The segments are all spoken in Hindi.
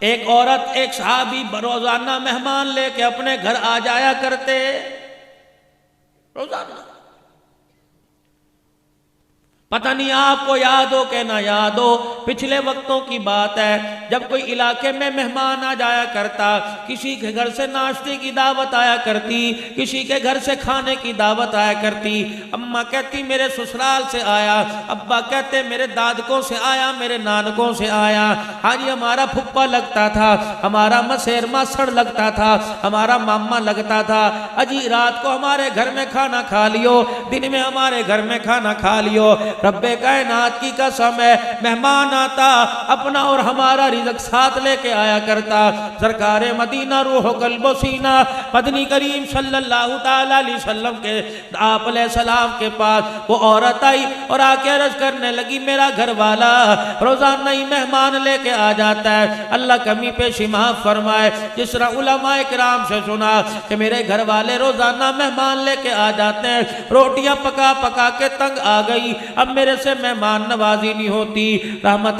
एक औरत एक सहाबी रोजाना मेहमान लेके अपने घर आ जाया करते, रोजाना। पता नहीं आपको याद हो कि ना याद हो, पिछले वक्तों की बात है, जब कोई इलाके में मेहमान आ जाया करता, किसी के घर से नाश्ते की दावत आया करती, किसी के घर से खाने की दावत आया करती। अम्मा कहती मेरे ससुराल से आया, अब्बा कहते मेरे दादकों से आया, मेरे नानकों से आया। हाँ जी, हमारा फुप्पा लगता था, हमारा मसेर मासड़ लगता था, हमारा मामा लगता था। अजी रात को हमारे घर में खाना खा लियो, दिन में हमारे घर में खाना खा लियो। रब्बे कायनात की कसम है, मेहमान आता अपना और हमारा रिज़्क़ साथ लेके आया करता। सरकार मदीना रूह कल्बो सीना मदनी करीम सल्लल्लाहु ताला अलैहि वसल्लम के आप सलाम के पास वो औरत आई और आके अर्ज करने लगी, मेरा घर वाला रोजाना ही मेहमान लेके आ जाता है, अल्लाह कमी पेशी माफ फरमाए। जिस तरह उलमाए किराम से सुना कि मेरे घर वाले रोजाना मेहमान लेके आ जाते हैं, रोटियां पका पका के तंग आ गई, अब मेरे से मेहमान नवाजी नहीं होती। रहमत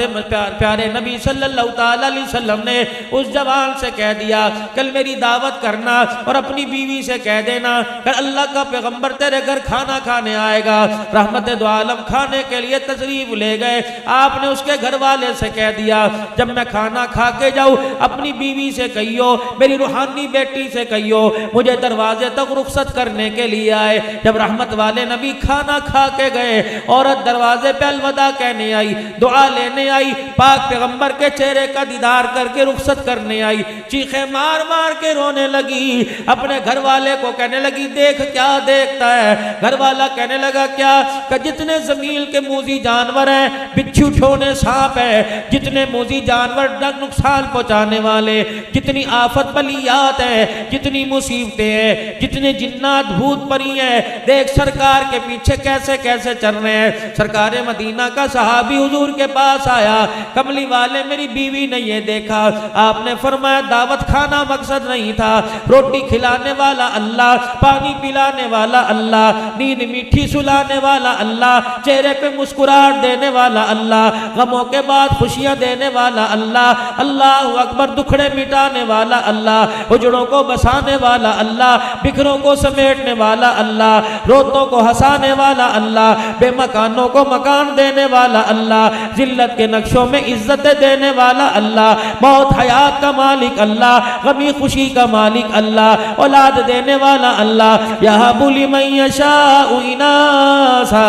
प्यारे नबी सल्लल्लाहु ताला अलैहि वसल्लम ने उस जवान से कह दिया, कल मेरी दावत करना और अपनी बीवी से कह देना कल अल्लाह का पैगंबर तेरे घर खाना खाने आएगा। रहमत दो आलम खाने के लिए तशरीफ ले गए। आपने उसके घर वाले से कह दिया, जब मैं खाना खा के जाऊं अपनी बीवी से कहियो, मेरी रूहानी बेटी से कहियो मुझे दरवाजे तक रुखसत करने के लिए आए। जब रहमत वाले नबी खाना खा के गए, औरत दरवाजे पे अलविदा कहने आई, दुआ लेने आई, पाक पैगंबर के चेहरे का दीदार करके रुखसत करने आई। चीखे मार मार के रोने लगी, अपने घर वाले को कहने लगी देख क्या देखता है। घर वाला कहने लगा क्या? कि जितने जमीन के मूजी जानवर हैं, बिच्छू ठोने सांप है, जितने मूजी जानवर नुकसान पहुंचाने वाले, जितनी आफत बलियात है, जितनी मुसीबतें हैं, जितने जिन्नात भूत परी हैं, देख सरकार के पीछे कैसे कैसे चल रहे हैं। सरकार मदीना का सहाबी हुजूर के पास आया, कमली वाले मेरी बीवी ने ये देखा। आपने फरमाया दावत खाना मकसद नहीं था, रोटी खिलाने वाला अल्लाह, पानी पिलाने वाला अल्लाह, नींद मीठी सुलाने वाला अल्लाह, चेहरे पे मुस्कुराहट देने वाला अल्लाह, गमों के बाद खुशियां देने वाला अल्लाह, अल्लाह अकबर, दुखड़े मिटाने वाला अल्लाह, उजड़ों को बसाने वाला अल्लाह, बिखरों को समेटने वाला अल्लाह, रोतों को हंसाने वाला अल्लाह, बेमकानों को मकान देने वाला अल्लाह, जिल्लत के नक्शों में इज्जत देने वाला अल्लाह, मौत हयात का मालिक अल्लाह, गमी खुशी का मालिक अल्लाह, औलाद देने वाला अल्लाह। यहबु लिमन यशाउ इनासा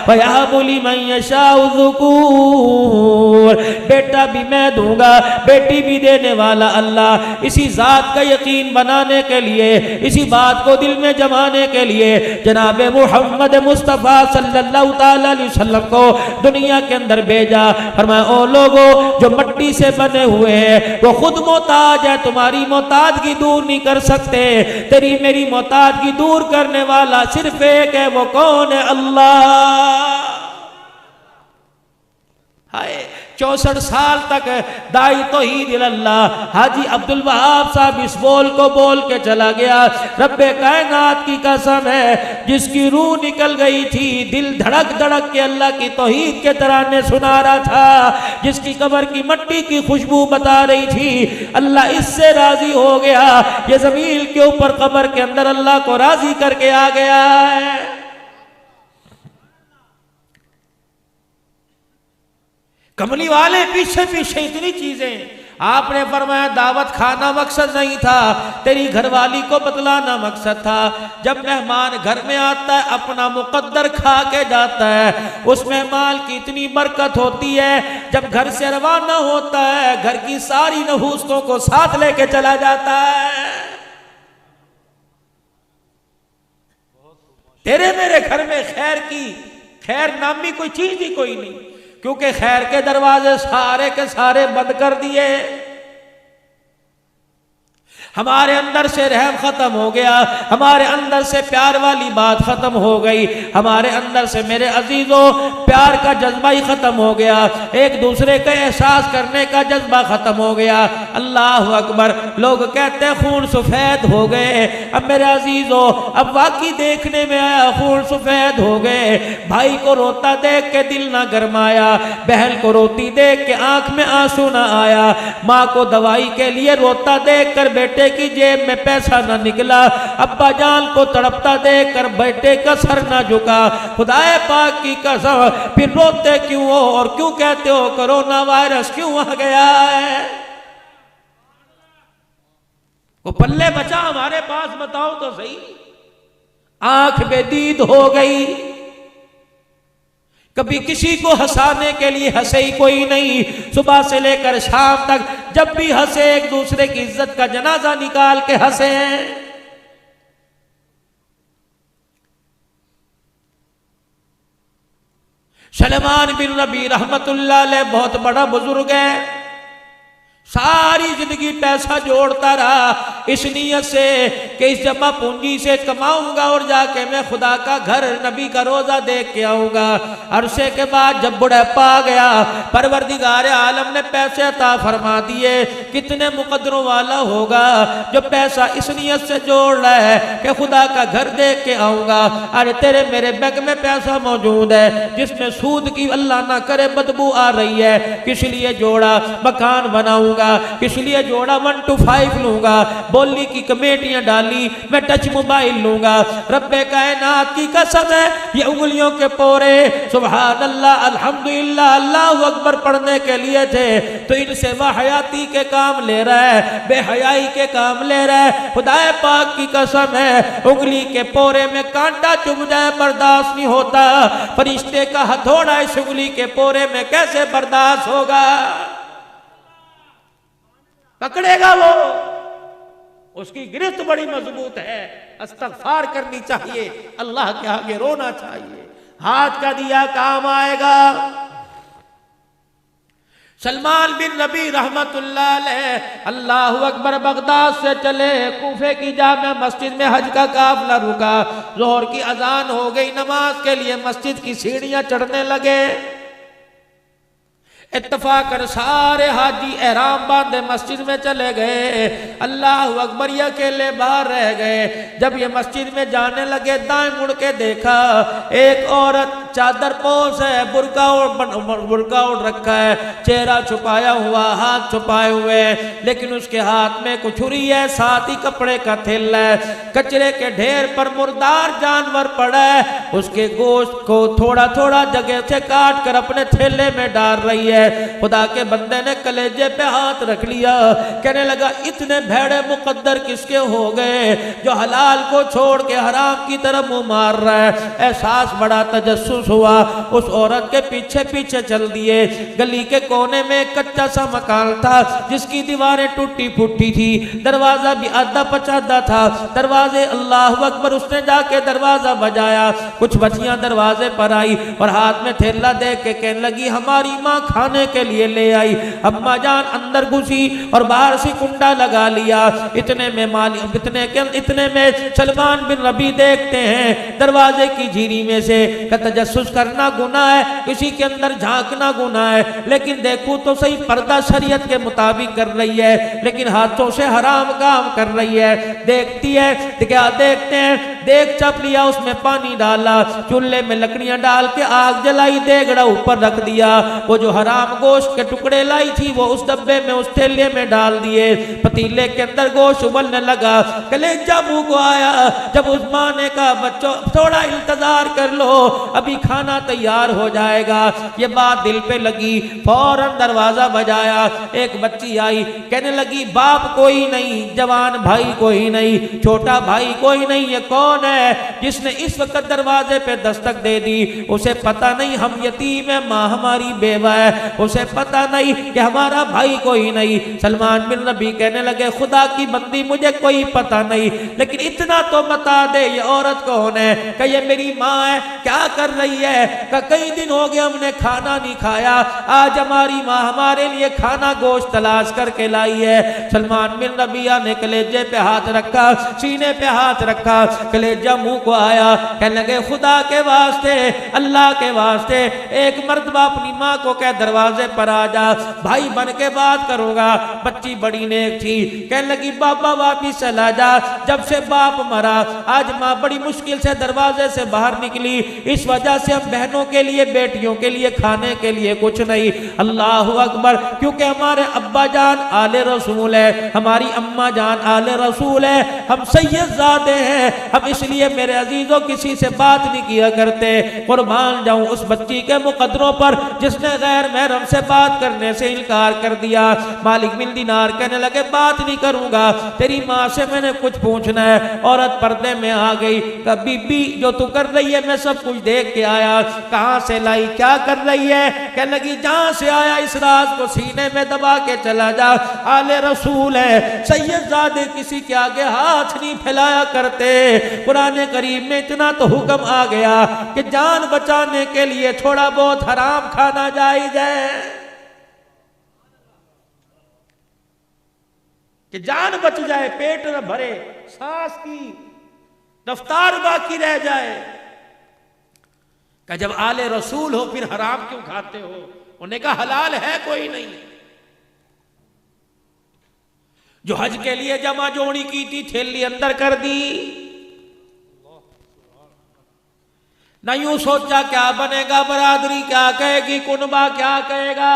व यहबु लिमन यशाउ ज़ुकूर, बेटा भी मैं दूंगा, बेटी भी देने वाला अल्लाह। इसी जात का यकीन बनाने के लिए, इसी बात को दिल में जमाने के लिए जनाब मुहम्मद मुस्तफ़ा सल्लल्लाहु ताला अलैहि वसल्लम को दुनिया के अंदर भेजा। फरमाया ओ लोगों जो मट्टी से बने हुए हैं वो खुद मोहताज है, तुम्हारी मोहताजगी दूर नहीं कर सकते। तेरी मेरी मोहताजगी दूर करने वाला सिर्फ एक है, वो कौन है? अल्लाह। हाय 64 साल तक दाई तौहीद अल्लाह हाजी अब्दुल वहाब साहब इस बोल को बोल के चला गया। रब्बे कायनात की कसम है, जिसकी रूह निकल गई थी, दिल धड़क धड़क के अल्लाह की तौहीद के तराने सुना रहा था, जिसकी कब्र की मट्टी की खुशबू बता रही थी, अल्लाह इससे राजी हो गया, ये जमीन के ऊपर कब्र के अंदर अल्लाह को राजी करके आ गया है। कमली वाले पीछे पीछे इतनी चीजें। आपने फरमाया दावत खाना मकसद नहीं था, तेरी घरवाली को बतलाना मकसद था। जब मेहमान घर में आता है अपना मुकद्दर खा के जाता है, उस मेहमान की इतनी बरकत होती है, जब घर से रवाना होता है घर की सारी नहूसतों को साथ लेके चला जाता है। तेरे मेरे घर में खैर की खैर नामी कोई चीज ही कोई नहीं, क्योंकि खैर के दरवाजे सारे के सारे बंद कर दिए। हमारे अंदर से रहम खत्म हो गया, हमारे अंदर से प्यार वाली बात खत्म हो गई, हमारे अंदर से मेरे अजीजों प्यार का जज्बा ही खत्म हो गया, एक दूसरे का एहसास करने का जज्बा खत्म हो गया। अल्लाह अकबर। लोग कहते हैं खून सफेद हो गए। अब मेरे अजीजों अब वाकई देखने में आया खून सफेद हो गए। भाई को रोता देख के दिल ना गरमाया, बहन को रोती देख के आंख में आंसू ना आया, माँ को दवाई के लिए रोता देख कर बेटे की जेब में पैसा ना निकला, अब्बा जान को तड़पता देखकर बेटे का सर ना झुका। खुदाए पाक की कसम, फिर रोते क्यों हो और क्यों कहते हो कोरोना वायरस क्यों आ गया है? वो पल्ले बचा हमारे पास, बताओ तो सही। आंख बेदीद हो गई, कभी किसी को हंसाने के लिए हंसे ही कोई नहीं। सुबह से लेकर शाम तक जब भी हंसे एक दूसरे की इज्जत का जनाजा निकाल के हंसे हैं। सलमान बिन रबी रहमतुल्लाह अलैह बहुत बड़ा बुजुर्ग है, सारी जिंदगी पैसा जोड़ता रहा इस नियत से कि इस जमा पूंजी से कमाऊंगा और जाके मैं खुदा का घर नबी का रोजा देख के आऊंगा। अरसे के बाद जब बुढ़ापा आ गया, परवरदिगार आलम ने पैसे अता फरमा दिए। कितने मुकद्दरों वाला होगा जो पैसा इस नियत से जोड़ रहा है कि खुदा का घर देख के आऊंगा। अरे तेरे मेरे बैंक में पैसा मौजूद है जिसमें सूद की अल्लाह ना करे बदबू आ रही है, किस लिए जोड़ा? मकान बनाऊंगा, किस लिए जोड़ा? 1 to 5 लूंगा, बोली की कमेटियां डाली, मैं टच मोबाइल लूंगा। रब्बे कायनात की कसम है, ये उंगलियों के पोरे सुभान अल्लाह अल्हम्दुलिल्लाह अल्लाहु अकबर पढ़ने के लिए थे, तो इनसे वाहयाती के काम ले रहा है, बेहयाई के काम ले रहा है। खुदाए पाक की कसम है, उंगली के पोरे में कांटा चुभ जाए बर्दाश्त नहीं होता, फरिश्ते का हथौड़ा इस उंगली के पोरे में कैसे बर्दाश्त होगा? पकड़ेगा वो, उसकी गिरफ्त बड़ी मजबूत है। इस्तग़फ़ार करनी चाहिए, अल्लाह के आगे रोना चाहिए, हाथ का दिया काम आएगा। सलमान बिन नबी रहमतुल्लाह अलैह अल्लाहु अकबर बगदाद से चले, कूफे की जामे मस्जिद में हज का काफिला रुका। जोहर की अजान हो गई, नमाज के लिए मस्जिद की सीढ़ियां चढ़ने लगे। इत्तफाकन सारे हाजी एहराम बांधे मस्जिद में चले गए। अल्लाह अकबर, ये अकेले बाहर रह गए। जब ये मस्जिद में जाने लगे, दाएं मुड़ के देखा एक औरत चादर पोश है, बुर्का ओढ़ रखा है, चेहरा छुपाया हुआ, हाथ छुपाए हुए, लेकिन उसके हाथ में कुछ छुरी है, साथ ही कपड़े का थैला है। कचरे के ढेर पर मुर्दार जानवर पड़ा है, उसके गोश्त को थोड़ा थोड़ा जगह से काट कर अपने थैले में डाल रही है। खुदा के बंदे ने कलेजे पे हाथ रख लिया, कहने लगा इतने भेड़े मुकद्दर किसके हो गए जो हलाल को छोड़ के हराम की तरफ मुंह मार रहा है। एहसास बड़ा तजस्सुस हुआ, उस औरत के पीछे पीछे चल दिए। गली के कोने में एक कच्चा सा मकान था जिसकी दीवारें टूटी फूटी थी, दरवाजा भी आधा पचादा था। दरवाजे अल्लाह अकबर, उसने जाके दरवाजा बजाया, कुछ बच्चियां दरवाजे पर आई और हाथ में थैला देख के कहने लगी हमारी माँ खाने के लिए ले आई। अम्मा जान अंदर घुसी और बाहर से कुंडा लगा लिया। इतने में सलमान बिन रबी देखते हैं दरवाजे की झीरी में से तजस्सुस करना गुनाह है, किसी के अंदर झांकना गुनाह है, लेकिन देखूं तो सही पर्दा शरीयत के मुताबिक कर रही है, लेकिन हाथों से हराम काम कर रही है। देखती है क्या देखते हैं, देख चप लिया, उसमें पानी डाला, चूल्हे में लकड़ियां डाल के आग जलाई, देगड़ा ऊपर रख दिया। वो जो हराम गोश्त के टुकड़े लाई थी वो उस डब्बे में, उस थैले में डाल दिए। पतीले के अंदर गोश्त उबलने लगा, कलेजा मुंह को आया। जब उस माँ ने कहा बच्चों थोड़ा इंतजार कर लो, अभी खाना तैयार हो जाएगा, ये बात दिल पे लगी। फौरन दरवाजा बजाया, एक बच्ची आई, कहने लगी बाप कोई नहीं, जवान भाई कोई नहीं, छोटा भाई कोई नहीं, ये कौन कौन है जिसने इस वक्त दरवाजे पे दस्तक दे दी? उसे पता नहीं हम यतीम है, माँ हमारी बेवा है, उसे पता नहीं कि हमारा भाई कोई नहीं। सलमान बिन रबी कहने लगे खुदा की बंदी मुझे कोई पता नहीं, लेकिन इतना तो बता दे ये औरत कौन है? कि ये मेरी माँ है। क्या कर रही है? कि कई दिन हो गए हमने खाना नहीं खाया, आज हमारी माँ हमारे लिए खाना गोश्त तलाश करके लाई है। सलमान बिन रबिया ने कलेजे पे हाथ रखा, सीने पे हाथ रखा, कलेजा मुंह को आया। कहने लगे खुदा के वास्ते, अल्लाह के वास्ते एक मर्तबा अपनी माँ को कह दरवाजे पर आ जा, भाई बन के बात करूंगा। बच्ची बड़ी नेक थी, कहने लगी बाबा वापिस चला जा, जब से बाप मरा आज माँ बड़ी मुश्किल से दरवाजे से बाहर निकली, इस वजह से हम बहनों के लिए बेटियों के लिए खाने के लिए कुछ नहीं। अल्लाह अकबर, क्योंकि हमारे अब्बा जान आले रसूल है, हमारी अम्मा जान आले रसूल है, हम सैयदजादे हैं, हम इसलिए मेरे अजीजों किसी से बात नहीं किया करते। कुर्बान जाऊं उस बच्ची के मुकद्दरों पर जिसने गैर महरम से बात करने से इनकार कर दिया। मालिक बिन दीनार कहने लगे बात नहीं करूंगा, तेरी माँ से मैंने कुछ पूछना है। औरत पर्दे में आ गई, कहा बीबी जो तू कर रही है मैं सब कुछ देख के आया। कहां से लाई, क्या कर रही है? कहने लगी जहां से आया इस राज को सीने में दबा के चला जा, आले रसूल है, सैयदजादे किसी के आगे हाथ नहीं फैलाया करते। कुरान करीम में इतना तो हुक्म आ गया कि जान बचाने के लिए थोड़ा बहुत हराम खाना जायज है, कि जान बच जाए, पेट न भरे, सांस की रफ्तार बाकी रह जाए। कि जब आले रसूल हो फिर हराम क्यों खाते हो? उन्हें कहा हलाल है कोई नहीं। जो हज के लिए जमा जोड़ी की थी थैली अंदर कर दी, न यूं सोचा क्या बनेगा, बरादरी क्या कहेगी, कुनबा क्या कहेगा,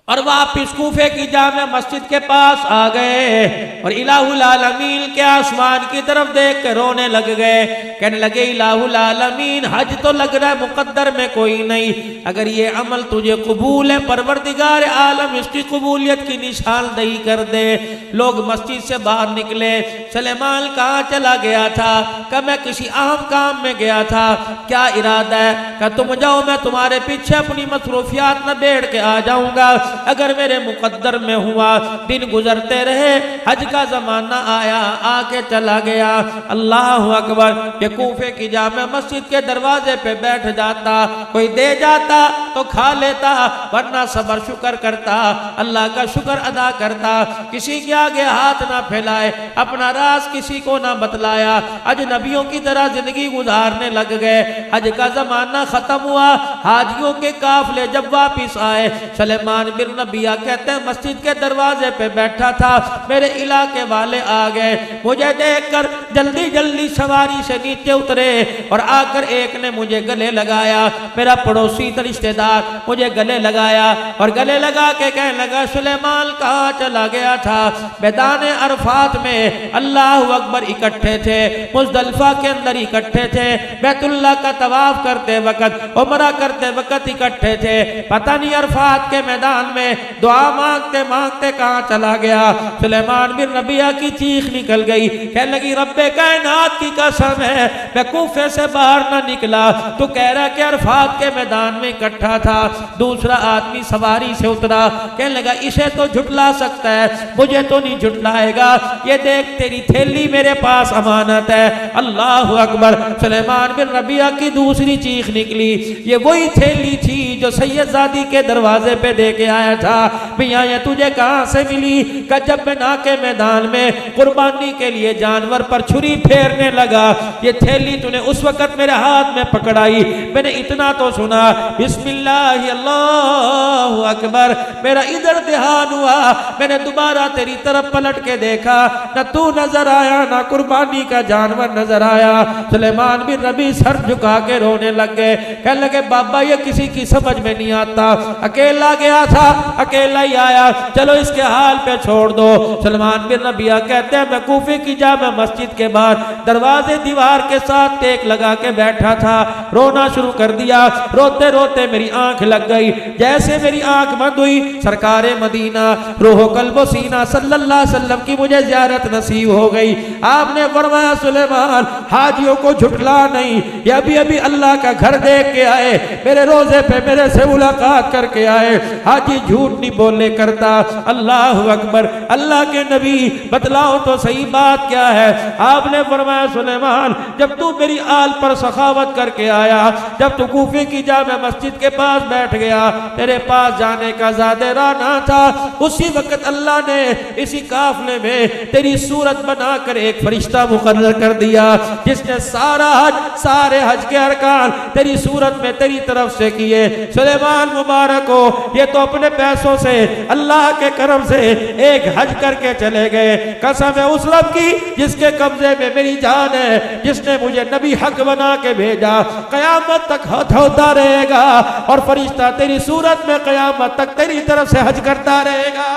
और वापिस कूफे की जामे मस्जिद के पास आ गए और इलाहुल आलमीन के आसमान की तरफ देख कर रोने लग गए। कहने लगे इलाहुल आलमीन हज तो लग रहा है मुकद्दर में कोई नहीं, अगर ये अमल तुझे कबूल है परवरदिगार आलम इसकी कबूलियत की निशानदही कर दे। लोग मस्जिद से बाहर निकले। सुलेमान कहाँ चला गया था? कि मैं किसी अहम काम में गया था। क्या इरादा है? कि तुम जाओ, मैं तुम्हारे पीछे अपनी मसरूफियात न बैठ के आ जाऊंगा। अगर मेरे मुकद्दर में हुआ, दिन गुजरते रहे, हज का जमाना आया, आके चला गया। अल्लाह अकबर, ये कूफे की जामे मस्जिद के दरवाजे पे बैठ जाता, कोई दे जाता तो खा लेता, वरना सबर शुक्र करता, अल्लाह का शुक्र अदा करता, किसी के आगे हाथ ना फैलाए, अपना राज किसी को ना बतलाया, अजनबियों की तरह जिंदगी गुजारने लग गए। हज का जमाना खत्म हुआ, हाजियों के काफले जब वापिस आए, सुलेमान बिन रबिया कहते हैं मस्जिद के दरवाजे पे बैठा था, मेरे इलाके वाले आ गए, मुझे देखकर जल्दी जल्दी सवारी से नीचे उतरे और आकर एक ने मुझे गले लगाया, मेरा पड़ोसी रिश्तेदार मुझे गले लगाया और गले लगा के कहने लगा सुलेमान कहाँ चला गया था? मैदान अरफात में अल्लाह अकबर इकट्ठे थे, मुज़दलिफा के अंदर इकट्ठे थे, बैतुल्लाह का तवाफ करते वक्त, उमरा करते वक्त इकट्ठे थे, पता नहीं अरफात के मैदान में दुआ मांगते मांगते कहाँ चला गया। सुलेमान बिन रबिया की चीख निकल गई, कहने लगी रब्बे कायनात की कसम है मैं कूफे से बाहर ना निकला, तू कह रहा कि अरफात के मैदान में इकट्ठा था। दूसरा आदमी सवारी से उतरा, कहने लगा इसे तो झुटला सकता है, मुझे तो नहीं झुटलाएगा, ये देख तेरी थैली मेरे पास अमानत है। अल्लाह अकबर, सुलेमान बिन रबिया की दूसरी चीख निकली, ये वही थैली थी जो सैयदजादी के दरवाजे पे दे के आया था। मियां ये तुझे कहां से मिली? कि जब मैं नाके मैदान में कुर्बानी के लिए जानवर पर छुरी फेरने लगा, ये थैली तूने उस वक्त मेरे हाथ में पकड़ाई, मैंने इतना तो सुना बिस्मिल्लाह अल्लाहु अकबर, मेरा इधर ध्यान हुआ, मैंने दोबारा तेरी तरफ पलट के देखा, न तू नजर आया ना कुर्बानी का जानवर नजर आया। सुलेमान बिन रबी सर झुका के रोने लग गए, कहने लगे बाबा ये किसी की समझ में नहीं आता, अकेला गया था अकेला ही आया, चलो इसके हाल पे छोड़ दो। सुलेमान बिन रबिया कहते हैं मैं कूफे की जामे मस्जिद के बाहर दरवाजे दीवार के साथ टेक लगा के बैठा था, रोना शुरू कर दिया, रोते रोते मेरी आंख लग गई, जैसे मेरी आंख बंद हुई, सरकारे मदीना रूह कल्बो सीना सल्लल्लाहु अलैहि वसल्लम की मुझे ज़ियारत नसीब हो गई। आपने फरमाया सुलेमान हाजियों को झुठला नहीं, ये अभी अभी अल्लाह का घर देख के आए, मेरे रोजे पे मेरे से मुलाकात करके आए, हाजी झूठ नहीं बोलने करता। अल्लाह अकबर। अल्लाह के नबी बतलाओ तो सही बात क्या है? आपने फरमाया सुलेमान जब तू मेरी आल पर सखावत करके आया, जब तू कूफे की जामे मस्जिद के पास बैठ गया, तेरे पास जाने का ज़्यादा राना था, उसी वक्त अल्लाह ने इसी काफले में तेरी सूरत बनाकर एक फरिश्ता मुकर्रर कर दिया, जिसने सारे हज के अरकान तेरी सूरत में तेरी तरफ से किए। सुलेमान मुबारक हो, ये तो अपने पैसों से अल्लाह के करम से एक हज करके चले गए। कसम है उस रब की जिसके कब्जे में मेरी जान है, जिसने मुझे नबी हक बना के भेजा, कयामत तक हथ होता रहेगा और फरिश्ता तेरी सूरत में कयामत तक तेरी तरफ से हज करता रहेगा।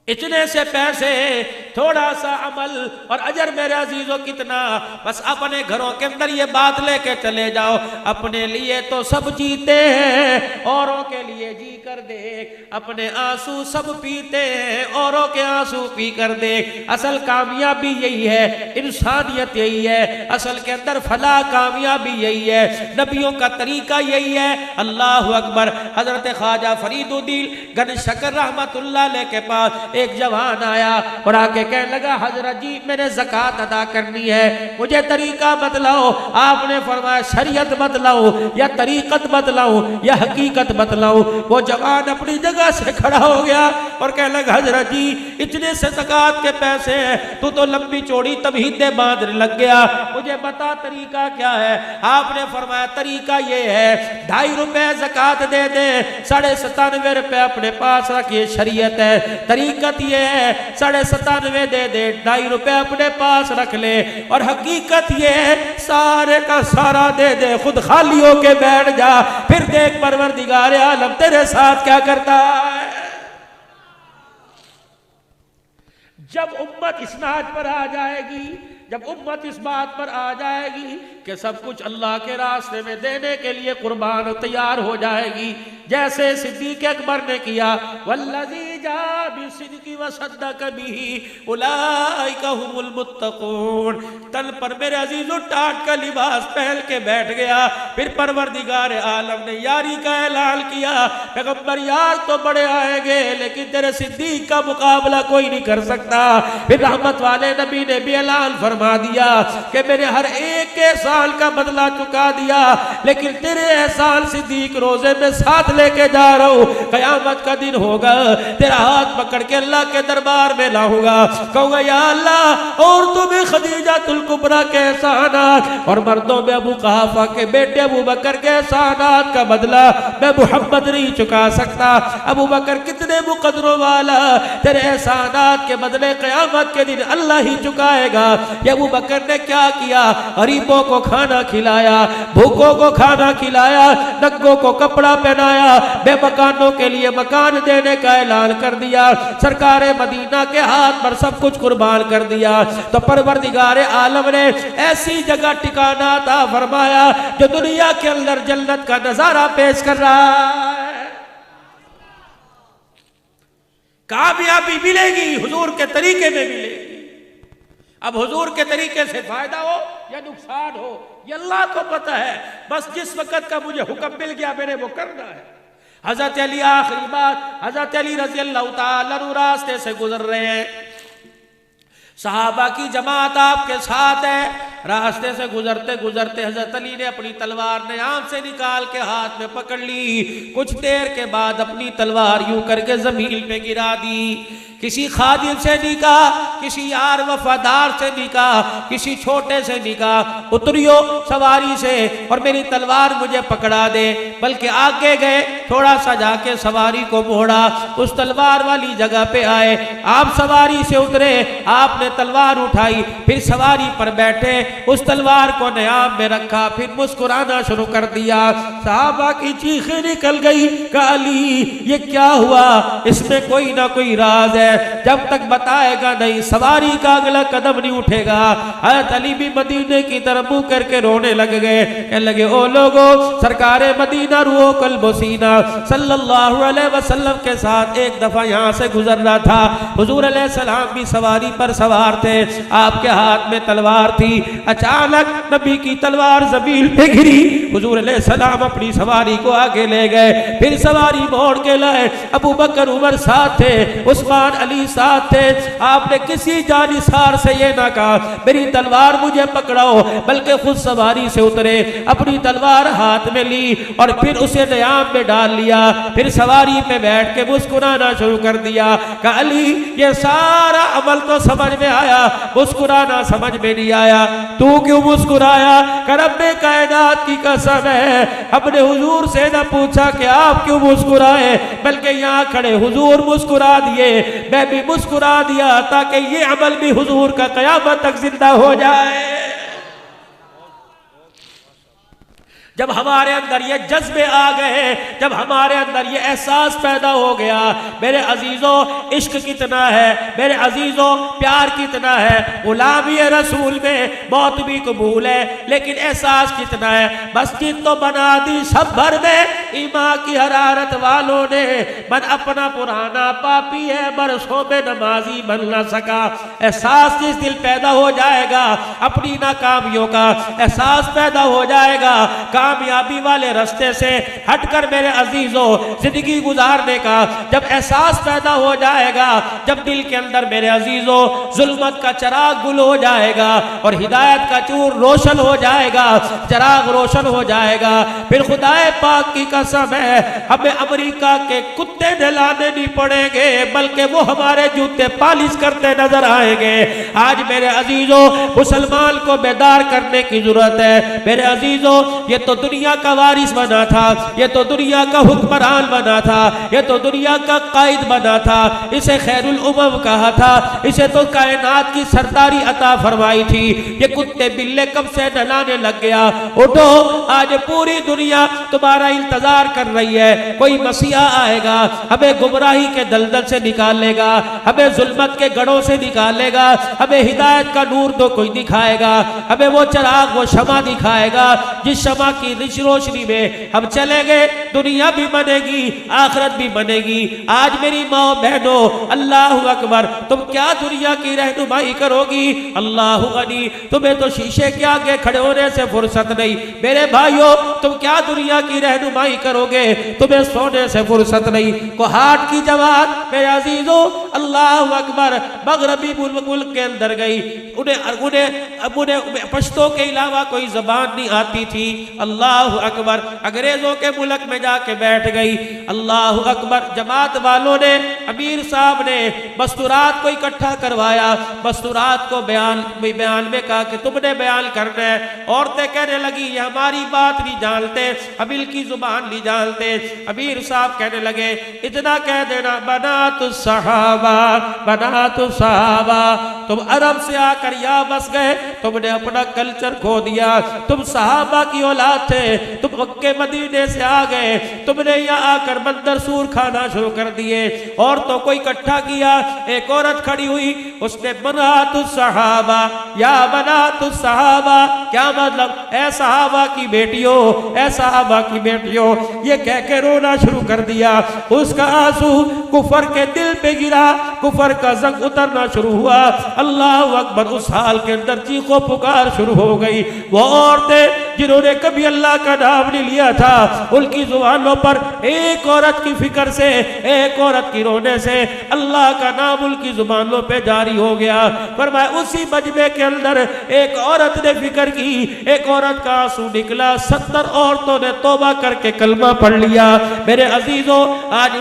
इतने से पैसे, थोड़ा सा अमल और अजर मेरे अजीजों कितना। बस अपने घरों के अंदर ये बात लेके चले जाओ, अपने लिए तो सब जीते हैं, औरों के लिए जी कर देख, अपने आंसू सब पीते हैं, औरों के आंसू पी कर देख। असल कामयाबी यही है, इंसानियत यही है, असल के अंदर फला कामयाबी यही है, नबियों का तरीका यही है। अल्लाह अकबर। हजरत ख्वाजा फरीदुद्दीन गन शकर रहमतुल्लाह अलैह के पास एक जवान आया और आके कहने लगा हजरत जी मैंने ज़कात अदा करनी है, मुझे तरीका बतलाओ। आपने फरमाया शरीयत बतलाओ या तरीकत बतलाओ या हकीकत बतलाओ। वो जवान अपनी जगह से खड़ा हो गया और कहने लगा हजरत जी इतने से ज़कात के पैसे हैं, तू तो लंबी चौड़ी तबहीदें बांधने लग गया, मुझे बता तरीका क्या है। आपने फरमाया तरीका ये है 2.5 रुपए ज़कात दे दे, 97.5 रुपए अपने पास रखिए, शरीयत है। तरीका ये है 97.5 दे दे, 2.5 रुपए अपने पास रख ले। और हकीकत ये है सारे का सारा दे दे, खुद खाली होके बैठ जा, फिर देख परवरदिगार आलम तेरे साथ क्या करता है। जब उम्मत इस नाज पर आ जाएगी, जब उम्मत इस बात पर आ जाएगी कि सब कुछ अल्लाह के रास्ते में देने के लिए कुर्बान तैयार हो जाएगी, जैसे सिद्दीक़ अकबर ने किया, वल्लज़ी जा बिसिद्क़ि वसद्दक़ बिही उलाइका हुमुल मुत्तक़ून। तन पर मेरे अजीज़ों टाट का लिबास पहन के बैठ गया। फिर परवरदिगार आलम ने यारी का ऐलान किया, पैगंबर यार तो बड़े आएंगे लेकिन तेरे सिद्दीक़ का मुकाबला कोई नहीं कर सकता। फिर रहमत वाले नबी ने भी ऐलान फरमा दिया कि मैंने हर एक एहसान का बदला चुका दिया, लेकिन तेरे एहसान सिद्दीक़ रोजे में साथ लेके जा रहा हूँ। कयामत का दिन होगा, तेरा हाथ पकड़ के अल्लाह के दरबार में लाऊंगा, कहूँगा या अल्लाह औरतों में खदीजातुल कुबरा के एहसानात और मर्दों में अबू कहाफा के बेटे अबू बकर के एहसानात का बदला मैं मोहम्मद नहीं चुका सकता। अबू बकर कितने मुकद्दरों वाला, तेरे एहसानात के बदले क़यामत के दिन अल्लाह ही चुकाएगा। अबू बकर ने क्या किया? गरीबों को खाना खिलाया, भूखों को खाना खिलाया, नंगों को कपड़ा पहनाया, बेमकानों के लिए मकान देने का ऐलान कर दिया, सरकारे मदीना के हाथ पर सब कुछ कुर्बान कर दिया। तो परवरदिगारे आलम ने ऐसी जगह ठिकाना अता फरमाया जो दुनिया के अंदर जन्नत का नजारा पेश कर रहा है। कामयाबी मिलेगी हुजूर के तरीके में मिलेगी। अब हुजूर के तरीके से फायदा हो या नुकसान हो ये अल्लाह को पता है, बस जिस वक्त का मुझे हुक्म मिल गया मैंने वो करना है। हजरत अली आखिरी बात, हजरत अली रज़ी अल्लाह तआला अन्हु रास्ते से गुजर रहे हैं, सहाबा की जमात आपके साथ है। रास्ते से गुजरते गुजरते हजरत अली ने अपनी तलवार नियाम से निकाल के हाथ में पकड़ ली। कुछ देर के बाद अपनी तलवार यूं करके जमीन पे गिरा दी। किसी खादिम से निकाह, किसी यार वफादार से निकाह, किसी छोटे से निकाह, उतरियो सवारी से और मेरी तलवार मुझे पकड़ा दे। बल्कि आगे गए, थोड़ा सा जाके सवारी को मोड़ा, उस तलवार वाली जगह पे आए। आप सवारी से उतरे, आपने तलवार उठाई, फिर सवारी पर बैठे, उस तलवार को नियाम में रखा, फिर मुस्कुराना शुरू कर दिया। साहबा की चीखें निकल गई, कहा अली ये क्या हुआ? इसमें कोई ना कोई राज है। है, जब तक बताएगा नहीं सवारी का अगला कदम नहीं उठेगा। हज़रत अली भी मदीने की तरफ मुंह करके रोने लग गए, कहने लगे ओ लोगो, सरकारे मदीना रूहो कल्बो सीना सल्लल्लाहु अलैहि वसल्लम के साथ एक दफा यहाँ से गुजर रहा था। हुजूर अलैहिस्सलाम भी सवारी पर सवार थे, आपके हाथ में तलवार थी। अचानक नबी की तलवार जमीन पे गिरी, हुजूर अलैहिस्सलाम अपनी सवारी को आगे ले गए, फिर सवारी मोड़ के लाए। अबू बकर उमर साथ थे, उस्मान अली साथ थे। आपने किसी जानिसार से ये ना कहा मेरी तलवार मुझे पकड़ाओ, बल्कि खुद सवारी से उतरे, अपनी तलवार हाथ में ली और फिर उसे न्याम में डाल लिया, फिर सवारी पे बैठ के मुस्कुराना शुरू कर दिया। कहा अली ये सारा अमल तो समझ में आया, मुस्कुराना समझ में नहीं आया, तू क्यों मुस्कुराया? रब्बे कायनात की कसम है, हमने हुजूर से न पूछा कि आप क्यों मुस्कुराए, बल्कि यहाँ खड़े हुजूर मुस्कुरा दिए, मैं भी मुस्कुरा दिया ताकि ये अमल भी हुजूर का कयामत तक जिंदा हो जाए। जब हमारे अंदर ये जज्बे आ गए, जब हमारे अंदर ये एहसास पैदा हो गया, मेरे अजीजों इश्क कितना है, मेरे अजीजों प्यार कितना है, गुलामी रसूल में मौत भी कबूल है, लेकिन एहसास कितना है। मस्जिद तो बना दी सब भर में, ईमान की हरारत वालों ने, मन अपना पुराना पापी है, बरसों में नमाजी बन ना सका। एहसास जिस दिल पैदा हो जाएगा, अपनी नाकामियों का एहसास पैदा हो जाएगा, कामयाबी वाले रास्ते से हटकर मेरे अजीजों जिंदगी गुजारने का जब एहसास पैदा हो जाएगा, जब दिल के अंदर मेरे अजीजों जुल्मत का चराग गुल हो जाएगा और हिदायत का चूर रोशन हो जाएगा, चराग रोशन हो जाएगा, फिर खुदाए पाक की कसम है हमें अमेरिका के कुत्ते नहलाने नहीं पड़ेंगे, बल्कि वो हमारे जूते पालिश करते नजर आएंगे। आज मेरे अजीजों मुसलमान को बेदार करने की जरूरत है। मेरे अजीजों ये तो दुनिया का वारिस बना था, ये तो दुनिया का हुक्मरान बना था, ये तो दुनिया का कायद बना था, इसे खैरुल उमम कहा था, इसे तो कायनात की सरदारी अता फरमाई थी। ये कुत्ते बिल्ले कब से नहलाने लग गया। उठो, आज पूरी दुनिया तुम्हारा इंतजार कर रही है। कोई मसीहा आएगा, हमें गुमराही के दलदल से निकालेगा, हमें जुल्मत के गढ़ों से निकालेगा, हमें हिदायत का नूर तो कोई दिखाएगा, हमें वो चराग वो शमा दिखाएगा जिस शमा की रोशनी में हम चलेंगे, दुनिया भी बनेगी, आखिरत भी बनेगी। आज मेरी माँ बहनों, अल्लाह अकबर, तुम क्या दुनिया की रहनुमाई करोगी? अल्लाह गनी, तुम्हें तो शीशे के आगे खड़े होने से फुर्सत नहीं। मेरे भाइयों, तुम क्या दुनिया की रहनुमाई करोगे? तुम्हें सोने से फुर्सत नहीं। को हाट की जमात मेरे अजीजों, अल्लाह अकबर, मगरबी मुल्क के अंदर गई, उन्हें पश्तो के अलावा कोई जबान नहीं आती थी। अल्लाह अकबर, अंग्रेजों के मुल्क में जाके बैठ गई। अल्लाह अकबर, जमात वालों ने, अमीर साहब ने मस्तूरात को इकट्ठा करवाया, मस्तूरात को बयान में कहा कि तुमने बयान करना है। औरतें कहने लगी ये हमारी बात नहीं जानते, अमीर की जुबान नहीं जानते। अमीर साहब कहने लगे इतना कह देना, बनातु सहाबा, बनातु सहाबा, तुम अरब से आकर यहाँ बस गए, तुमने अपना कल्चर खो दिया, तुम सहाबा की औलाद थे, तुम मक्के मदीने से आ गए, तुमने यहाँ आकर मंदर सूर खाना शुरू कर दिए। औरतों को इकट्ठा किया, एक औरत खड़ी हुई, उसने बनातु सहाबा, या बनातु सहाबा, क्या मतलब? ऐ सहाबा की बेटियों, ऐ सहाबा की बेटियों, ये कह के रोना शुरू कर दिया। उसका आंसू कुफर के दिल पे गिरा, कुफर का जंग उतरना शुरू हुआ। अल्लाह अकबर, उस हाल के अंदर चीखों पुकार शुरू हो गई। वो औरतें जिन्होंने कभी अल्लाह का नाम नहीं लिया था, उनकी जुबानों पर एक औरत की फिक्र से, एक औरत की रोने से अल्लाह का नाम उनकी जुबानों पे जारी हो गया। फरमाया उसी मजमे के अंदर एक औरत ने फिक्र की, एक औरत का आंसू निकला, 70 औरतों ने तौबा करके कलमा पढ़ लिया। मेरे अजीजों, आज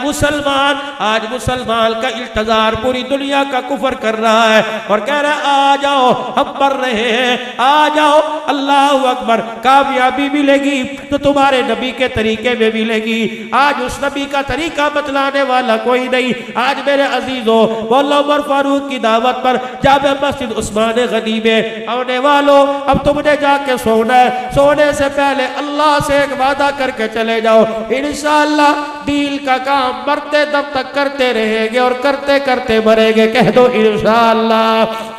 मुसलमान का इल्तजार पूरी दुनिया का कुफर कर रहा है और कह रहा है आ जाओ, हम मर रहे हैं, आ जाओ। अल्लाह अकबर, कामयाबी मिलेगी तो तुम्हारे नबी के तरीके में मिलेगी। आज उस नबी का तरीका बतलाने वाला कोई नहीं। आज मेरे अजीजों, मौला उमर फारूक की दावत पर जामे मस्जिद उस्मान गनी में आने वालों, अब तुमने जाके सोना है। सोने से पहले अल्लाह से एक वादा करके चले जाओ, इंशाअल्लाह दीन का काम मरते दम तक करते रहेंगे और करते करते मरेंगे। कह दो इंशाअल्लाह।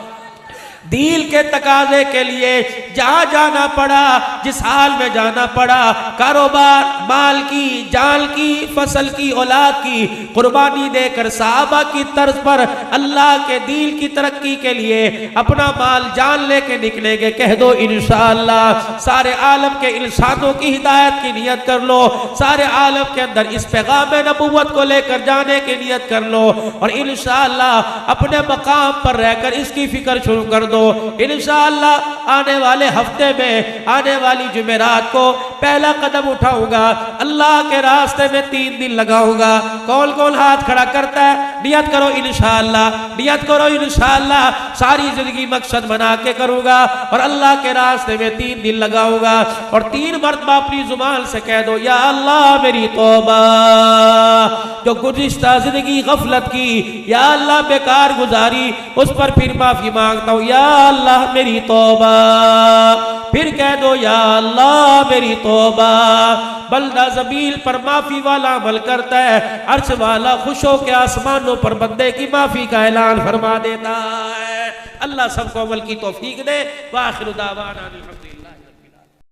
दीन के तकाजे के लिए जहाँ जाना पड़ा, जिस हाल में जाना पड़ा, कारोबार, माल की, जान की, फसल की, औलाद की कुर्बानी देकर साहबा की तर्ज पर अल्लाह के दीन की तरक्की के लिए अपना माल जान लेके निकलेंगे। कह दो इंशाअल्लाह। सारे आलम के इंसानों की हिदायत की नियत कर लो, सारे आलम के अंदर इस पैगाम नबूवत को लेकर जाने की नियत कर लो और इंशाअल्लाह अपने मकाम पर रहकर इसकी फिक्र शुरू कर दो। इंशाअल्लाह आने वाले हफ्ते में, आने वाली जुमेरात को पहला कदम उठाऊंगा, अल्लाह के रास्ते में 3 दिन लगाऊंगा। कौन कौन हाथ खड़ा करता है? नियत करो इंशाअल्लाह, नियत करो इंशाअल्लाह। सारी जिंदगी मकसद बना के करूंगा और अल्लाह के रास्ते में 3 दिन लगाऊंगा और 3 मरतबा अपनी जुबान से कह दो, या अल्लाह मेरी तौबा, जो गुज़िश्ता जिंदगी गफलत की, या अल्लाह बेकार गुजारी, उस पर फिर माफी मांगता हूँ। या अल्लाह मेरी तौबा। फिर कह दो, या अल्लाह मेरी तौबा। बंदा ज़मीन पर माफी वाला अमल करता है, अर्श वाला खुश हो के आसमानों पर बंदे की माफी का ऐलान फरमा देता है। अल्लाह सबको अमल की तौफीक दे। व आखिर दावाना।